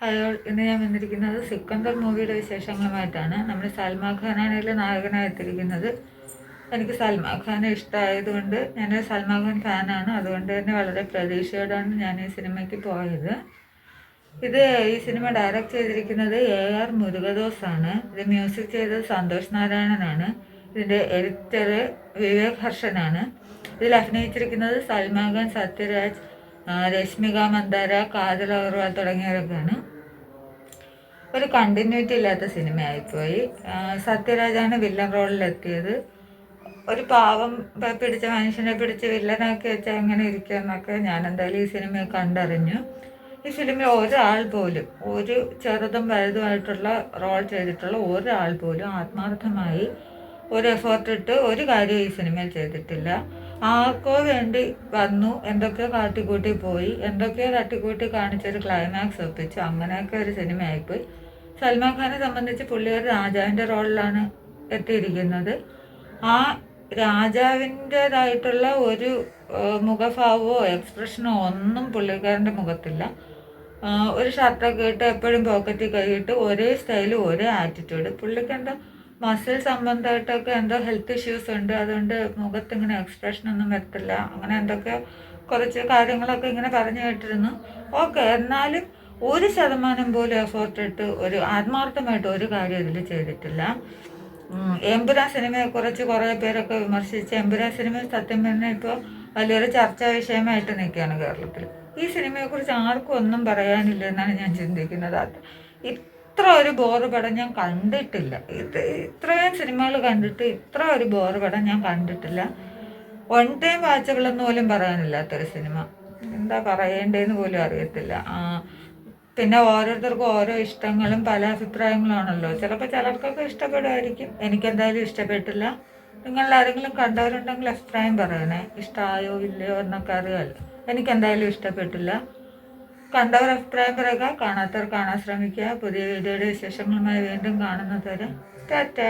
Hello, ഇന്ന് ഞാൻ വന്നിരിക്കുന്നത് സിക്കന്ദർ മൂവിയുടെ വിശേഷങ്ങളുമായിട്ടാണ്. നമ്മുടെ സൽമാൻ ഖാനാണ് ഇതിൽ നായകനായി എത്തിയിരിക്കുന്നത്. എനിക്ക് സൽമാൻ ഖാനെ ഇഷ്ടമായതുകൊണ്ട് ഞാൻ സൽമാൻ ഖാൻ ഫാനാണ്. അതുകൊണ്ട് തന്നെ വളരെ പ്രതീക്ഷയോടാണ് ഞാൻ ഈ സിനിമയ്ക്ക് പോയത്. ഈ സിനിമ ഡയറക്റ്റ് ചെയ്തിരിക്കുന്നത് AR മുരുകദോസ് ആണ്. ഇത് മ്യൂസിക് ചെയ്തത് സന്തോഷ് നാരായണനാണ്. ഇതിൻ്റെ എഡിറ്റർ വിവേക് ഹർഷനാണ്. ഇതിൽ അഭിനയിച്ചിരിക്കുന്നത് സൽമാൻ ഖാൻ, സത്യരാജ്, രശ്മിക മന്ദാര, കാജൽ അഗർവാൾ തുടങ്ങിയവരൊക്കെയാണ്. ഒരു കണ്ടിന്യൂറ്റി ഇല്ലാത്ത സിനിമയായിപ്പോയി. സത്യരാജാണ് വില്ലൻ റോളിലെത്തിയത്. ഒരു പാവം പിടിച്ച മനുഷ്യനെ പിടിച്ച് വില്ലനാക്കി വെച്ചാൽ എങ്ങനെ ഇരിക്കുമെന്നൊക്കെ ഞാൻ എന്തായാലും ഈ സിനിമയെ കണ്ടറിഞ്ഞു. ഈ ഫിലിമിൽ ഒരാൾ പോലും, ഒരു ചെറുതും വലുതുമായിട്ടുള്ള റോൾ ചെയ്തിട്ടുള്ള ഒരാൾ പോലും ആത്മാർത്ഥമായി ഒരു എഫേർട്ട് ഇട്ട് ഒരു കാര്യം ഈ സിനിമയിൽ ചെയ്തിട്ടില്ല. ആർക്കോ വേണ്ടി വന്നു, എന്തൊക്കെയോ കാട്ടിക്കൂട്ടി പോയി, എന്തൊക്കെയോ തട്ടിക്കൂട്ടി കാണിച്ചൊരു ക്ലൈമാക്സ് ഒപ്പിച്ചു. അങ്ങനെയൊക്കെ ഒരു സിനിമയായിപ്പോയി. സൽമാൻ ഖാനെ സംബന്ധിച്ച് പുള്ളി ഒരു രാജാവിൻ്റെ റോളിലാണ് എത്തിയിരിക്കുന്നത്. ആ രാജാവിൻ്റേതായിട്ടുള്ള ഒരു മുഖഭാവമോ എക്സ്പ്രഷനോ ഒന്നും പുള്ളിക്കാരൻ്റെ മുഖത്തില്ല. ഒരു ഷർട്ടൊക്കെ ഇട്ട് എപ്പോഴും പോക്കറ്റിൽ കൈയിട്ട് ഒരേ സ്റ്റൈല്, ഒരേ ആറ്റിറ്റ്യൂഡ്. പുള്ളിക്ക് എന്തോ മസിൽ സംബന്ധമായിട്ടൊക്കെ എന്തോ ഹെൽത്ത് ഇഷ്യൂസ് ഉണ്ട്. അതുകൊണ്ട് മുഖത്തിങ്ങനെ എക്സ്പ്രഷനൊന്നും വരത്തില്ല. അങ്ങനെ എന്തൊക്കെ കുറച്ച് കാര്യങ്ങളൊക്കെ ഇങ്ങനെ പറഞ്ഞു കേട്ടിരുന്നു. ഓക്കെ, എന്നാലും 1% പോലും എഫേർട്ട് ഇട്ട് ഒരു ആത്മാർത്ഥമായിട്ട് ഒരു കാര്യം ഇതിൽ ചെയ്തിട്ടില്ല. എമ്പുരാൻ സിനിമയെക്കുറിച്ച് കുറേ പേരൊക്കെ വിമർശിച്ച് എമ്പുരാൻ സിനിമ സത്യം പറഞ്ഞാൽ ഇപ്പോൾ വലിയൊരു ചർച്ചാ വിഷയമായിട്ട് നിൽക്കുകയാണ് കേരളത്തിൽ. ഈ സിനിമയെക്കുറിച്ച് ആർക്കും ഒന്നും പറയാനില്ല എന്നാണ് ഞാൻ ചിന്തിക്കുന്നത്. ഇത്ര ഒരു ബോറ് പടം ഞാൻ കണ്ടിട്ടില്ല. ഇത്രയും സിനിമകൾ കണ്ടിട്ട് ഇത്ര ഒരു ബോറ് പടം ഞാൻ കണ്ടിട്ടില്ല. വൺ ടൈം വാച്ചബിളെന്ന് പോലും പറയാനില്ലാത്തൊരു സിനിമ. എന്താ പറയേണ്ടതെന്ന് പോലും അറിയത്തില്ല. പിന്നെ ഓരോരുത്തർക്കും ഓരോ ഇഷ്ടങ്ങളും പല അഭിപ്രായങ്ങളാണല്ലോ. ചിലപ്പോൾ ചിലർക്കൊക്കെ ഇഷ്ടപ്പെടുമായിരിക്കും. എനിക്കെന്തായാലും ഇഷ്ടപ്പെട്ടില്ല. നിങ്ങളാരെങ്കിലും കണ്ടവരുണ്ടെങ്കിൽ അഭിപ്രായം പറയണേ. ഇഷ്ടമായോ ഇല്ലയോ എന്നൊക്കെ അറിയാമല്ലോ. എനിക്കെന്തായാലും ഇഷ്ടപ്പെട്ടില്ല. കണ്ടവർ അഭിപ്രായം പറയുക, കാണാത്തവർ കാണാൻ ശ്രമിക്കുക. പുതിയ വീഡിയോയുടെ വിശേഷങ്ങളുമായി വീണ്ടും കാണുന്നത് വരെ ടാറ്റാ.